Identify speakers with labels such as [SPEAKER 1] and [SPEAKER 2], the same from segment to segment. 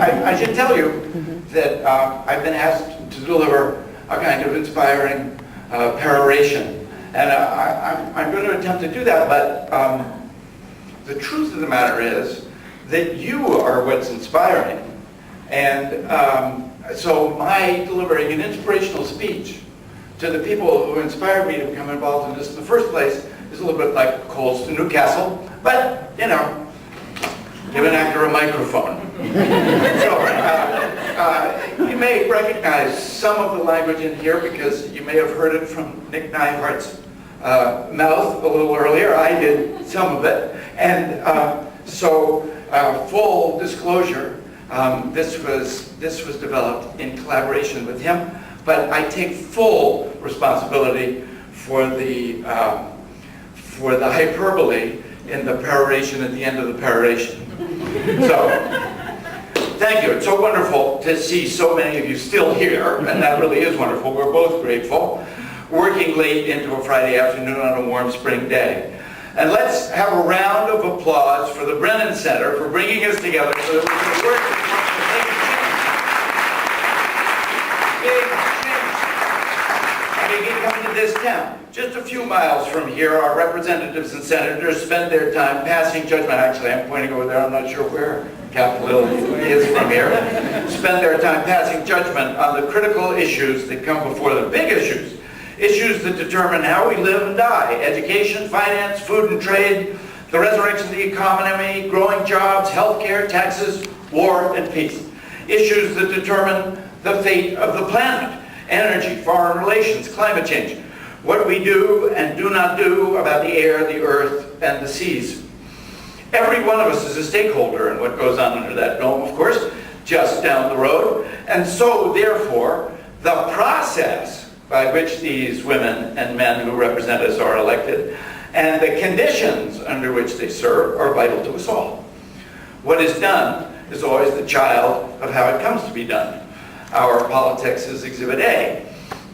[SPEAKER 1] I should tell you that I've been asked to deliver a kind of inspiring peroration, and I'm going to attempt to do that, but the truth of the matter is that you are what's inspiring, and so my delivering an inspirational speech to the people who inspired me to become involved in this in the first place is a little bit like Coles to Newcastle, but, you know, give an actor a microphone. So, you may recognize some of the language in here because you may have heard it from Nick Nyhart's mouth a little earlier. I did some of it. And full disclosure, this was developed in collaboration with him, but I take full responsibility for the hyperbole in the peroration at the end of the peroration. So, thank you. It's so wonderful to see so many of you still here, and that really is wonderful. We're both grateful. Working late into a Friday afternoon on a warm spring day. And let's have a round of applause for the Brennan Center for bringing us together so that we can work to come to this town. Just a few miles from here, our representatives and senators spend their time passing judgment. Actually, I'm pointing over there. I'm not sure where Capitol Hill is from here. Spend their time passing judgment on the critical issues that come before them. Big issues. Issues that determine how we live and die. Education, finance, food and trade, the resurrection of the economy, growing jobs, healthcare, taxes, war, and peace. Issues that determine the fate of the planet. Energy, foreign relations, climate change. What we do and do not do about the air, the earth, and the seas. Every one of us is a stakeholder in what goes on under that dome, of course, just down the road. And so, therefore, the process by which these women and men who represent us are elected and the conditions under which they serve are vital to us all. What is done is always the child of how it comes to be done. Our politics is Exhibit A.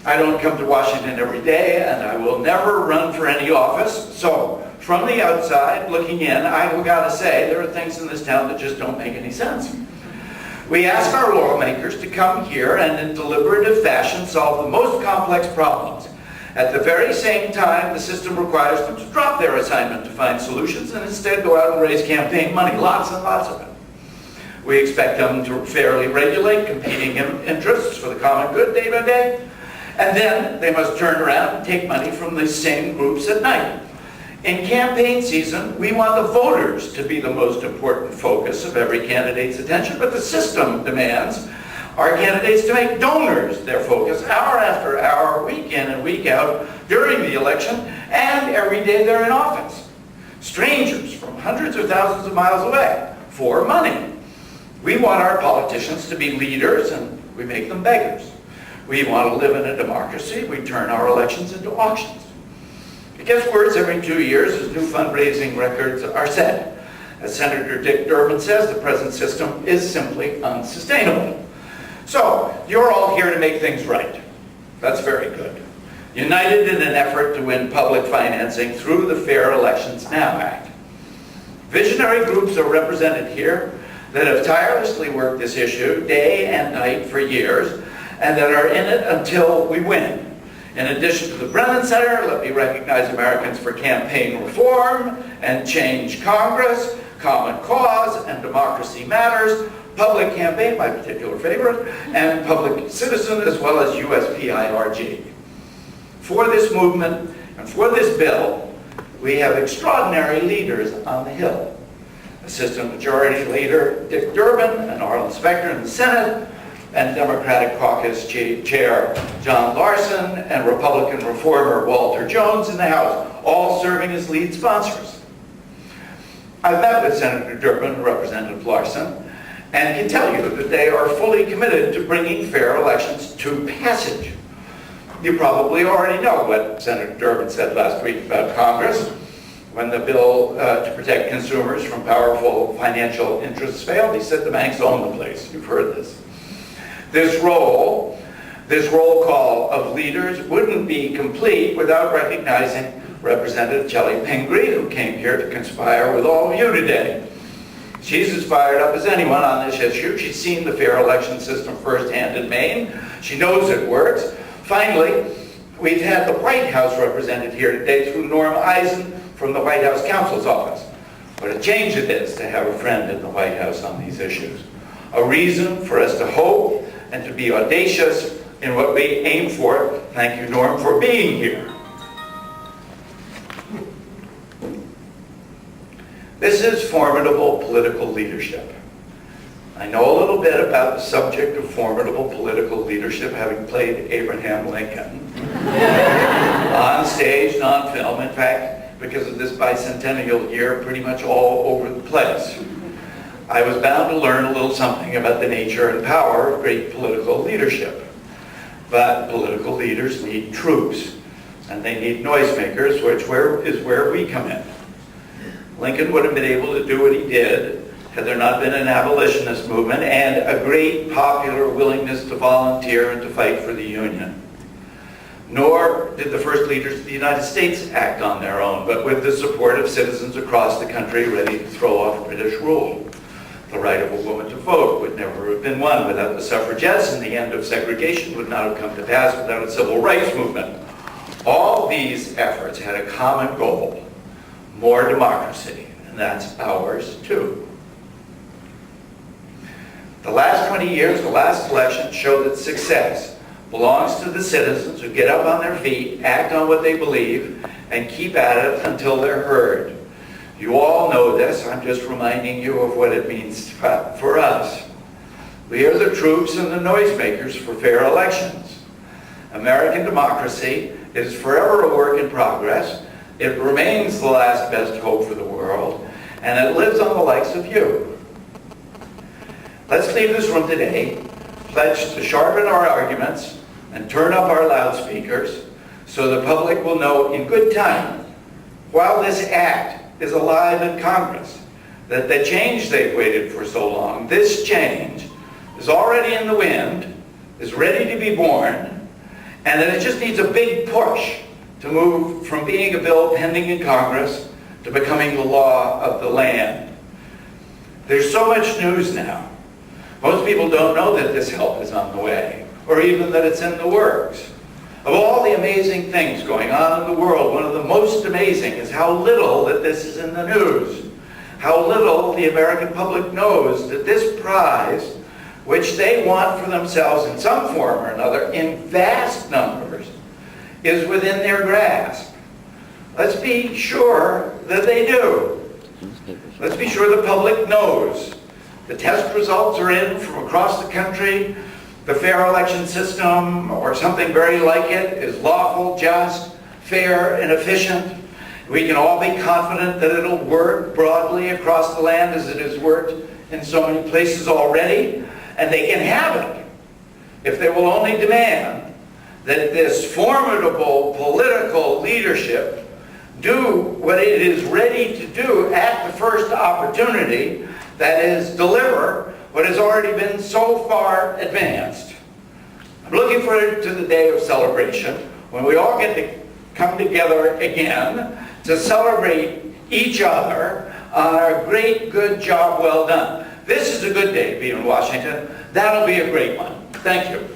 [SPEAKER 1] I don't come to Washington every day, and I will never run for any office. So, from the outside, looking in, I've got to say, there are things in this town that just don't make any sense. We ask our lawmakers to come here and in deliberative fashion solve the most complex problems. At the very same time, the system requires them to drop their assignment to find solutions and instead go out and raise campaign money, lots and lots of it. We expect them to fairly regulate competing interests for the common good day by day. And then they must turn around and take money from the same groups at night. In campaign season, we want the voters to be the most important focus of every candidate's attention, but the system demands our candidates to make donors their focus hour after hour, week in and week out, during the election, and every day they're in office. Strangers from hundreds or thousands of miles away for money. We want our politicians to be leaders, and we make them beggars. We want to live in a democracy. We turn our elections into auctions. It gets worse every 2 years as new fundraising records are set. As Senator Dick Durbin says, the present system is simply unsustainable. So, you're all here to make things right. That's very good. United in an effort to win public financing through the Fair Elections Now Act. Visionary groups are represented here that have tirelessly worked this issue day and night for years, and that are in it until we win. In addition to the Brennan Center, let me recognize Americans for Campaign Reform and Change Congress, Common Cause and Democracy Matters, Public Campaign, my particular favorite, and Public Citizen, as well as USPIRG. For this movement and for this bill, we have extraordinary leaders on the Hill. Assistant Majority Leader Dick Durbin and Arlen Specter in the Senate, and Democratic Caucus Chair John Larson, and Republican reformer Walter Jones in the House, all serving as lead sponsors. I've met with Senator Durbin and Representative Larson, and can tell you that they are fully committed to bringing fair elections to passage. You probably already know what Senator Durbin said last week about Congress. When the bill to protect consumers from powerful financial interests failed, he said the banks own the place. You've heard this. This roll call of leaders wouldn't be complete without recognizing Representative Shelley Pingree, who came here to conspire with all of you today. She's as fired up as anyone on this issue. She's seen the fair election system firsthand in Maine. She knows it works. Finally, we've had the White House represented here today through Norm Eisen from the White House Counsel's Office. What a change it is to have a friend in the White House on these issues. A reason for us to hope and to be audacious in what we aim for. Thank you, Norm, for being here. This is formidable political leadership. I know a little bit about the subject of formidable political leadership, having played Abraham Lincoln on stage, and on film. In fact, because of this bicentennial year, pretty much all over the place. I was bound to learn a little something about the nature and power of great political leadership. But political leaders need troops, and they need noisemakers, which is where we come in. Lincoln would have been able to do what he did had there not been an abolitionist movement and a great popular willingness to volunteer and to fight for the Union. Nor did the first leaders of the United States act on their own, but with the support of citizens across the country ready to throw off British rule. The right of a woman to vote would never have been won without the suffragettes, and the end of segregation would not have come to pass without a civil rights movement. All these efforts had a common goal: more democracy, and that's ours too. The last 20 years, the last election, showed that success belongs to the citizens who get up on their feet, act on what they believe, and keep at it until they're heard. You all know this. I'm just reminding you of what it means for us. We are the troops and the noisemakers for fair elections. American democracy is forever a work in progress. It remains the last best hope for the world, and it lives on the likes of you. Let's leave this room today pledged to sharpen our arguments and turn up our loudspeakers so the public will know in good time, while this act is alive in Congress, that the change they've waited for so long, this change, is already in the wind, is ready to be born, and that it just needs a big push to move from being a bill pending in Congress to becoming the law of the land. There's so much news now. Most people don't know that this help is on the way, or even that it's in the works. Of all the amazing things going on in the world, one of the most amazing is how little that this is in the news. How little the American public knows that this prize, which they want for themselves in some form or another, in vast numbers, is within their grasp. Let's be sure that they do. Let's be sure the public knows. The test results are in from across the country. The fair election system, or something very like it, is lawful, just, fair, and efficient. We can all be confident that it'll work broadly across the land as it has worked in so many places already. And they can have it if they will only demand that this formidable political leadership do what it is ready to do at the first opportunity, that is, deliver what has already been so far advanced. I'm looking forward to the day of celebration when we all get to come together again to celebrate each other on our great, good job well done. This is a good day to be in Washington. That'll be a great one. Thank you.